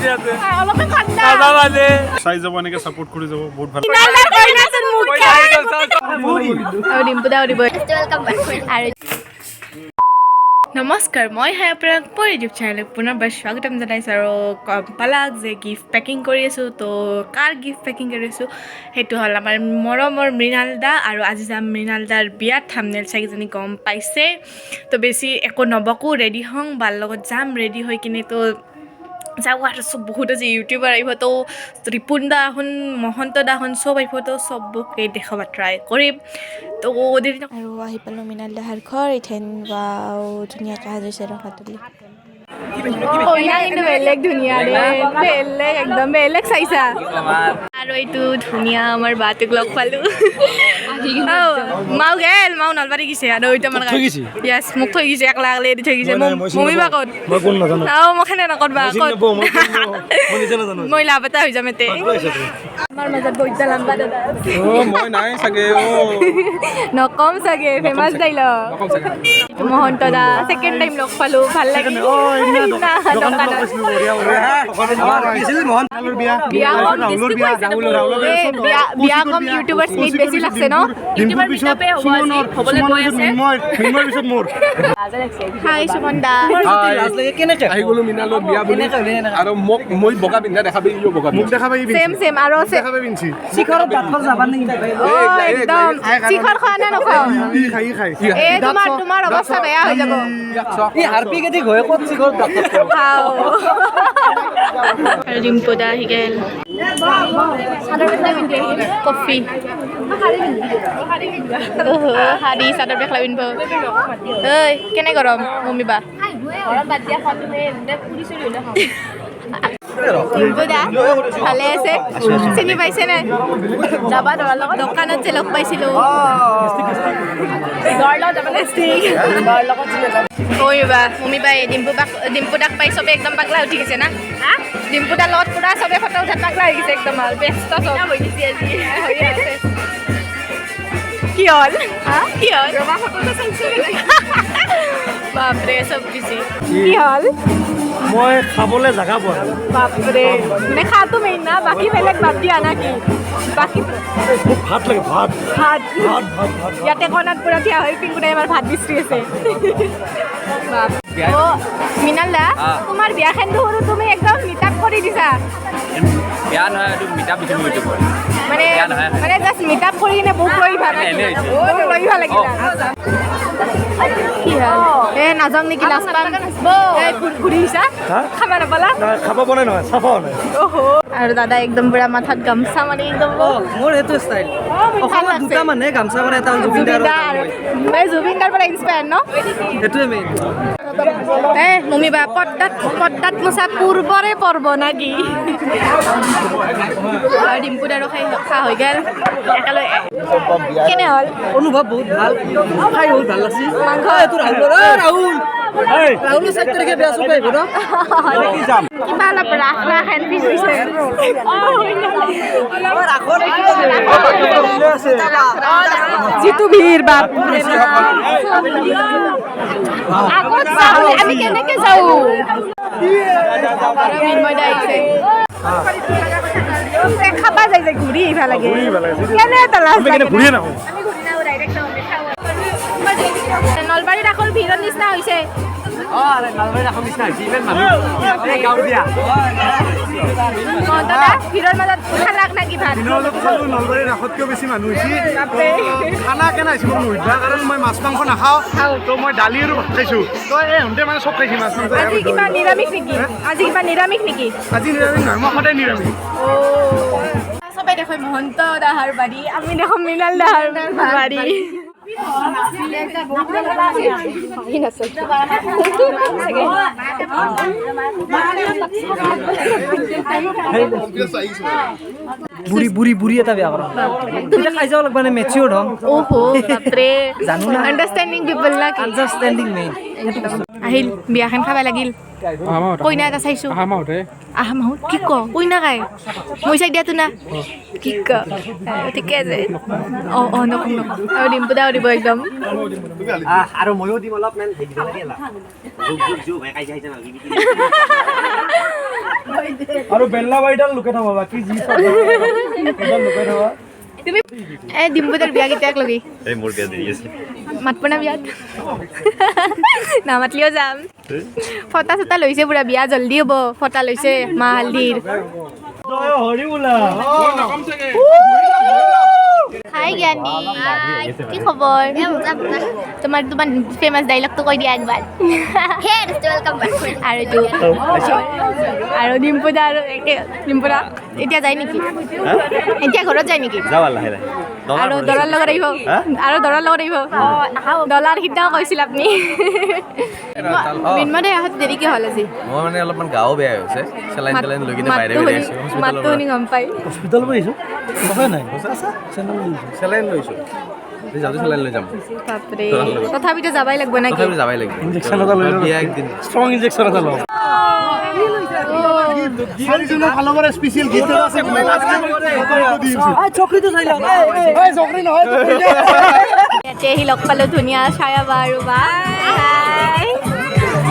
আছে আছে অলপমান ঠাণ্ডা দাদা মানে চাই যাব এনেকে সাপোৰ্ট কৰি যাব বহুত ভাল মিনালদাৰ কইনাচোন মুখে আৰু ডিম্পুদা উৰিব ওয়েলকাম ব্যাক আৰু নমস্কাৰ মই হাই আপোনাক মোৰ ইউটিউব চেনেলত পুনৰবাৰ স্বাগতম জনাইছোঁ আৰু পালাক যে গিফ্ট পেকিং কৰি আছোঁ তো কাৰ গিফ্ট পেকিং কৰি আছোঁ সেইটো হ'ল আমাৰ মৰমৰ মৃণালদা আৰু আজি যাম মৃণালদাৰ বিয়াত থাম্বনেইল চাইকেইজনী গম পাইছে তো বেছি একো নবকো ৰেডি হওঁ বাৰ লগত যাম ৰেডি হৈ কিনে তো যাওঁ আৰু চব বহুত আজি ইউটিউবাৰ আহিব তো ৰিপুন দা এখন মহন্ত দা এখন চব আহিব তো চবকে দেখাব ট্ৰাই কৰিম তো দেৰি আৰু আহি পালোঁ মৃণাল দাহাৰ ঘৰ ইথেন বাও ধুনীয়াকৈ সাজিছে ৰখা তুলি কইনা কিন্তু বেলেগ ধুনীয়া ৰে বেলেগ একদম বেলেগ চাইছা আৰু এইটো ধুনীয়া আমাৰ বাটোক লগ পালোঁ মাও গেল মাও নলবাৰী গৈছে আৰু এইটো আমাৰ য়েছ মোক থৈ গৈছে একলা একলা এৰি থৈ গৈছে মমি বা ক'ত মোক সেনে নকৰবা ক'ত মই লাভ এটা হৈ যাম এতে আমাৰ মাজত বহুত লম্বা দাদা মই নাই চাগে নকম চাগে ফেমাছ ডাইলগ মহন্ত দা ছেকেণ্ড টাইম লগ পালোঁ ভাল লাগিল বিয়া কম ইউটিউবাৰ স্মিথ বেছি লাগছে ন ইউটিউবাৰ পিছতে হ'বলৈ গৈ আছে হাই সুমন দা আহি গ'লো মিনালৰ বিয়া বুলি আৰু মোক মই বগা পিন্ধা দেখাবি বগা মোক দেখাবি সেম সেম আৰু দেখাবি পিনছি শিখৰত ভাত যাবা নেকি একদম শিখৰ খোৱা নে নখাওঁ খাই এই তোমাৰ অৱস্থা বেয়া হৈ যাব এই হাৰপি কেতি গৈ ক'ত শিখৰত ভাত খাওঁ আৰু ডিম্পুদা আহি গেল কফি শাৰী চাদৰ মেখেলা পিন্ধিব ঐ কেনে গৰম মম্মী বা ডিম্পুদা ভালে আছে চিনি পাইছে নাই যাবা দোকানত যে লগ পাইছিলোঁ মম্মী বাই ডিম্পুদাক পাই চবে একদম পাগলা উঠি গৈছে না ডিম্পুদাৰ লগত পুৰা চবে ফটো উঠাত পাগলা হৈ গৈছে একদম আৰু ব্যস্ত চব হৈ গৈছে আজি কি হ'ল কি হ'ল বাপৰে চব বিজি কি হ'ল মই খাবলৈ জাগা পোৱা বাপৰে মানে খাটো মেইন না বাকী বেলেগ বাদ দিয়া না কি বাকী ভাত লাগে ভাত ভাত ইয়াতে কণাত পুৰা থিয়া হৈ পিংকুদাই আমাৰ ভাত বিচৰি আছে মৃণাল দা তোমাৰ বিয়াখন সৰু তুমি একদম মিটাপ কৰি দিছা বেয়া নহয় এইটো মিটাপ দিছোঁ ইউটিউবত মানে মানে জাষ্ট মিটাপ কৰি কিনে বুক লৈ ভাল লাগিল কি হ'ল এই নাযাম নেকি লাষ্ট পাম এই ঘূৰি আহিছা খাবা নাপালা খাব পৰা নহয় চাফা নাই আৰু দাদা একদম পুৰা মাথাত গামছা মানে একদম মোৰ এইটো ষ্টাইল অসমত দুটা মানুহে গামছা কৰে এটা জুবিন দাৰ পৰা ইনস্পায়াৰ ন সেইটোৱে মেইন মম্মী বা পদ্মাত মোচা পূৰ্বৰে পৰ্ব না কি আৰু ডিম্পুত আৰু খা হৈ গ'ল একেলগে কেনে হ'ল অনুভৱ বহুত ভাল খাই বহুত ভাল লাগছে মাংস এইটো ৰাহুলৰ 4 তাৰিখে বেয়া চব আহিব ন কিবা অলপ ৰাস হেন পিছ হৈছে যিটো ভিৰ বাপ আগত আমি কেনেকে যাওঁ খাবা যায় যে ঘূৰি আহিবা লাগে কেনে নলবাৰীত আকৌ ভিৰৰ নিচিনা হৈছে ভিৰৰ মাজত খালাক নাকি ভাত নলবাৰীৰ ৰাসতকৈ বেছি মানুহ হৈছে খানা কেনে আহিছে মোক নুসুধিবা কাৰণ মই মাছ মাংস নাখাওঁ তো মই দালি আৰু ভাত খাইছোঁ তো এহঁতে মানে চব খাইছে মাছ মাংস আজি কিবা নিৰামিষ নেকি আজি নিৰামিষ নহয় মই সদায় নিৰামিষ চবে দেখো মহন্ত দাহাৰ বাৰী আমি দেখো মৃণাল দাহাৰ বাৰী বুঢ়ী এটা বেয়া কৰা তুমি খাই যাব লাগবা নে মেচিয়ৰ হম ওহো বাপৰে জানো না আন্ডাৰষ্টেণ্ডিং পিপল না কি আন্ডাৰষ্টেণ্ডিং মেইন আহিল বিয়াখন খাব লাগিল কইনা এটা চাইছোঁ আহা মাহত কি ক কইনা কাই মই চাই দিয়াতো না কি ক ঠিকে আছে নকম আৰু ডিম্পুদা দিব একদম আৰু ময়ো দিম অলপ আৰু বেল্লা বাইডাল লুকাই থবা বাকী যি চব এডাল লুকাই থবা তুমি এই ডিম্পুদাৰ বিয়া কেতিয়াক লগি এই মোৰ বিয়া দেৰি আছে মাতব না বিয়াত নামাতলিও যাম ফটা চটা লৈছে পুৰা বিয়া জল্দি হ'ব ফটা লৈছে মা হালদিৰ হৰি বোলা হাই জ্ঞানী কি খবৰ তোমাৰ ফেমাছ ডাইলগটো কৈ দিয়া একবাৰ আৰু এইটো আৰু ডিম্পুদা আৰু ডিম্পুদা এতিয়া যায় নেকি এতিয়া ঘৰত যায় নেকি যাবা লাহে লাহে আৰু দলাৰ লগত আহিব আৰু দলাৰ লগত আহিব দলাৰ সিদিনাও কৈছিল আপুনি মিনমদে আহত দেৰিকে হ'ল আজি মই মানে অলপমান গাও বেয়া হৈছে চেলাইন তেলাইন লৈ কিনে বাহিৰে বাহিৰে আছো মাতটো শুনি গম পাই হস্পিটেল পৰা আহিছো কথা নাই চেলাইন লৈছো যাওঁতে চেলাইন লৈ যাম বাপৰে তথাপিতো যাবাই লাগব নেকি তথাপি যাবাই লাগিব ইনজেকশ্যন এটা লৈ বিয়া একদিন ষ্ট্ৰং ইনজেকশ্যন এটা লওঁ চাৰিজনৰ ফালৰ পৰা স্পেচিয়েল গিফ্ট আছে চকৰিটো চাই লওঁ চকৰি নহয় ইয়াতে আহি লগ পালোঁ ধুনীয়া ছায়া বা আৰু বাই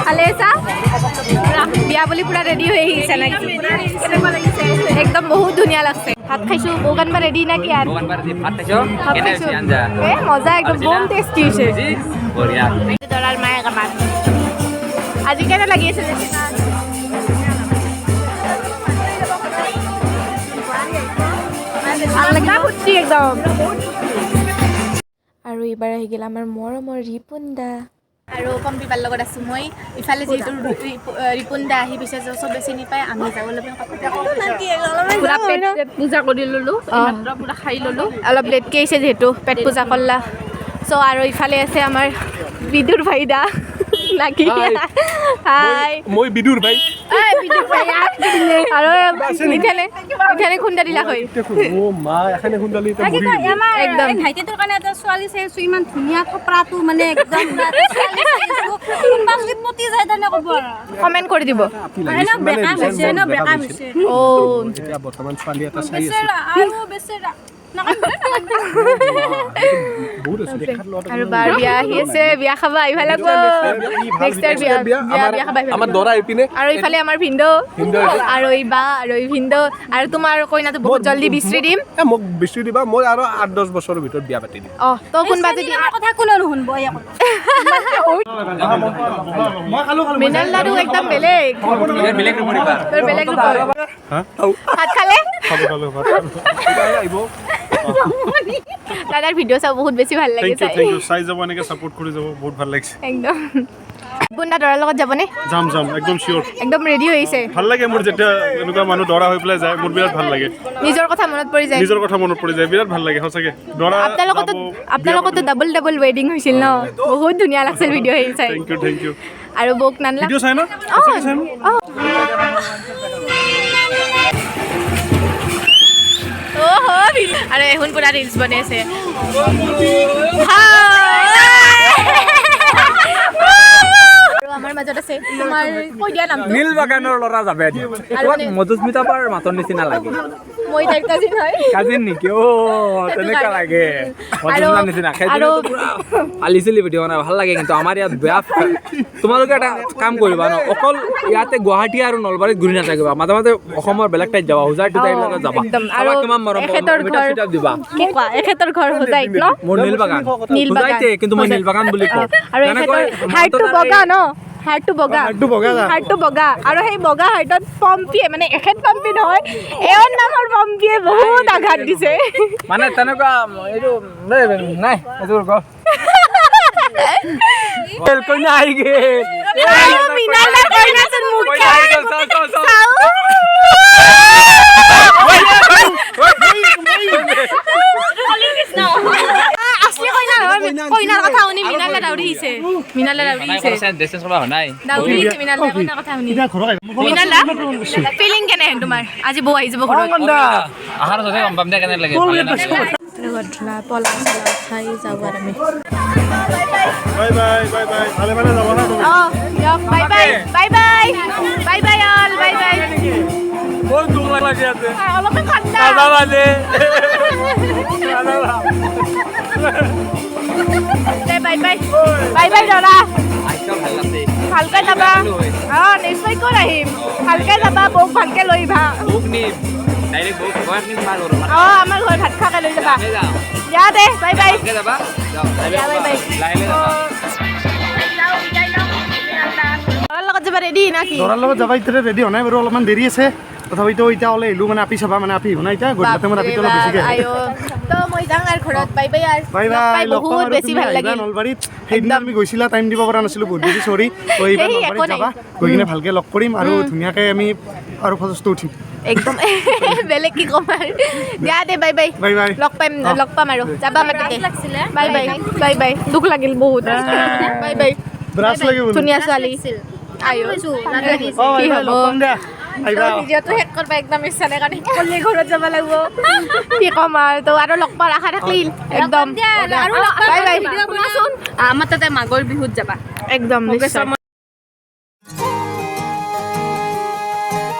ভালে আছা বিয়া বুলি পুৰা ৰেডি হৈ আহিছে নেকি একদম বহুত ধুনীয়া লাগছে ভাত খাইছোঁ বগান বা ৰেডি নে কি আৰু ভাত খাইছোঁ এই মজা একদম বম টেষ্টি হৈছে দৰাৰ মায়ে কামাত আজি কেনে লাগি আছে ভাল লাগা ফুটি একদম আৰু এইবাৰ আহি গ'ল আমাৰ মৰমৰ ৰিপুন্দা আৰু পম্পীবাৰ লগত আছোঁ মই ইফালে যিহেতু ৰিপুন্দা আহি পিছে চবে চিনি পায় আমি যাবলৈ পূৰা পেট পূজা কৰি ল'লোঁ পূৰা খাই ল'লোঁ অলপ লেটকৈ আহিছে যিহেতু পেট পূজা কৰলা চ' আৰু ইফালে আছে আমাৰ বিদুৰ ভাইদা নাকি হাই মই বিদুৰ ভাই আৰু ইথানে খুন্দা দিলা হয় ও মা এখানে খুন্দালি একদম ভাইটিটোৰ কাৰণে এটা ছোৱালী চাইছোঁ ইমান ধুনীয়া থপৰাটো মানে একদম কোনোবা যদি পতি যায় তেনে ক'ব কমেণ্ট কৰি দিব ব্ৰেকআপ হৈছে ন ব্ৰেকআপ হৈছে অ' এতিয়া বৰ্তমান ছোৱালী এটা চাই আছে বেচেৰা আৰু বেচেৰা বহুত আছে দেখাত লোৱা আৰু বাৰ বিয়া আহি আছে বিয়া খাবা আহিব লাগিব নেক্সট ইয়াৰ বিয়া খাবা আমাৰ দৰা ইপিনে আৰু ইফালে আমাৰ ভিন্দো আৰু এই বা আৰু এই ভিন্দো আৰু তোমাৰ কইনাটো বহুত জল্দি বিচৰি দিম মোক বিচৰি দিবা মই আৰু 8-10 বছৰৰ ভিতৰত বিয়া পাতি দিম অ' তো কোনবা যদি কথা কোনে নুশুনব মই খালো মিনাল লাডু একদম বেলেগ তোৰ বেলেগ ৰূপৰ ভাত খালে আহিব দাদাৰ ভিডিঅ' চাব বহুত বেছি ভাল লাগে চাই চাই যাব এনেকে সাপোর্ট কৰি যাব বহুত ভাল লাগিছে একদম বুন্দা দৰাৰ লগত যাবনে যাম একদম শিওৰ একদম ৰেডি হৈছে ভাল লাগে মোৰ যেতিয়া এনেকুৱা মানুহ দৰা হৈ পেলাই যায় মোৰ বিৰাট ভাল লাগে নিজৰ কথা মনত পৰি যায় নিজৰ কথা মনত পৰি যায় বিৰাট ভাল লাগে সঁচাকে দৰা আপোনালোকতো ডাবল ৱেডিং হৈছিল ন বহুত ধুনীয়া লাগিছিল ভিডিঅ' হেৰি চাই থেংক ইউ আৰু বৌক নানলা ভিডিঅ' চাই ন আৰু এখন পুৰা ৰিলছ বনাই আছে আৰু আমাৰ মাজত আছে তোমাৰ কৈ দিয়া নামটো নীল বাগানৰ ল'ৰা যাবে মধুস্মিতা পাৰ মাতৰ নিচিনা লাগে মই তাইৰ কাজিন হয় কাজিন নেকি অ তেনেকুৱা লাগে মধুস্মিতা নিচিনা আৰু আলিচিলি ভিডিঅ' বনাই ভাল লাগে কিন্তু আমাৰ ইয়াত বেয়া তোমালোকে এটা কাম কৰিবা ন অকল ইয়াতে গুৱাহাটী আৰু নলবাৰীত ঘূৰি নাথাকিবা মাজে মাজে অসমৰ বেলেগ ঠাইত যাবা হোজাইটো টাইমলৈকে যাবা আৰু কিমান মৰম এখেতৰ ঘৰ দিবা কি কোৱা এখেতৰ ঘৰ হোজাইত ন মোৰ নীল বাগান হোজাইতে কিন্তু মই নীল বাগান বুলি কওঁ আৰু এখেতৰ হাৰ্টটো বগা ন হাৰ্টটো বগা আৰু সেই বগা হাৰ্টত পম্পীয়ে মানে এখেত পম্পী নহয় এওঁৰ নামৰ পম্পীয়ে বহুত আঘাত দিছে মানে তেনেকুৱা এইটো নাই এইটো কইনা আহি কইনাৰ কথা শুনি মিনালে দাউৰি আহিছে মিনালা ফিলিং কেনে তোমাৰ আজি বৌ আহি যাব ঘৰত গধূলা পলা খাই যাব আৰু আমি বাই ভালে যাব না তুমি অ দিয়ক bye bye all bye bye লাগি আছে অলপমান ঠাণ্ডা নাযাবানে দে বাই বাই বাই বাই দাদা আইছা ভাল লাগছে ভালকে যাবা নিশ্চয় ক'ত আহিম ভালকে যাবা বৌক ভালকে লৈ আহিবা বুক নিম ডাইৰেক্ট বুক ঘৰ নিম পাৰ কৰোঁ আমাৰ ঘৰত ভাত খোৱাকে লৈ যাবা যাওঁ দিয়া দে বাই বাই ভালকে যাবা যাওঁ দিয়া বাই বাই লাহে ল'ৰাৰ লগত যাবা ৰেডি না কি দৰাৰ লগত যাবা এতিয়া ৰেডি হোৱা নাই বাৰু অলপমান দেৰি আছে তথাপিতো এতিয়া ওলাই আহিলোঁ মানে আপি চাবা মানে আপি হোৱা নাই এতিয়া গধূলি টাইমত আপি অলপ বেছিকৈ আহে তো মই যাওঁ আৰু ঘৰত বাই বাই আৰু বাই বাই লগ পাম বহুত আৰু বেছি তুমি ভাল আহিবা লাগিল নলবাৰীত সেইদিনা আমি গৈছিলা টাইম দিব পৰা নাছিলোঁ বহুত বেছি চৰি তো এইবাৰ সেই একো নলবাৰীত নাই। যাবা গৈ কিনে ভালকৈ লগ কৰিম আৰু ধুনীয়াকৈ আমি আৰু ফটোজটো উঠিম একদম বেলেগ কি ক'ম আৰু দিয়া দে বাই বাই বাই বাই লগ পাম আৰু যাবা মাতিকে লাগছিলে বাই বাই বাই বাই দুখ লাগিল বহুত বাই বাই ব্ৰাছ লাগে বোলো ধুনীয়া ছোৱালী আয়ো অঁ বাই বাই লগ পাম দিয়া আহিবা ভিডিঅ'টো শেষ কৰবা একদম ইচ্ছা নাই কাৰণ সকলোৱে ঘৰত যাব লাগিব কি ক'ম আৰু লগ পোৱাৰ আশা থাকিল একদম আৰু বাই বাই শুনাচোন আমাৰ তাতে মাঘৰ বিহুত যাবা একদম নিশ্চয়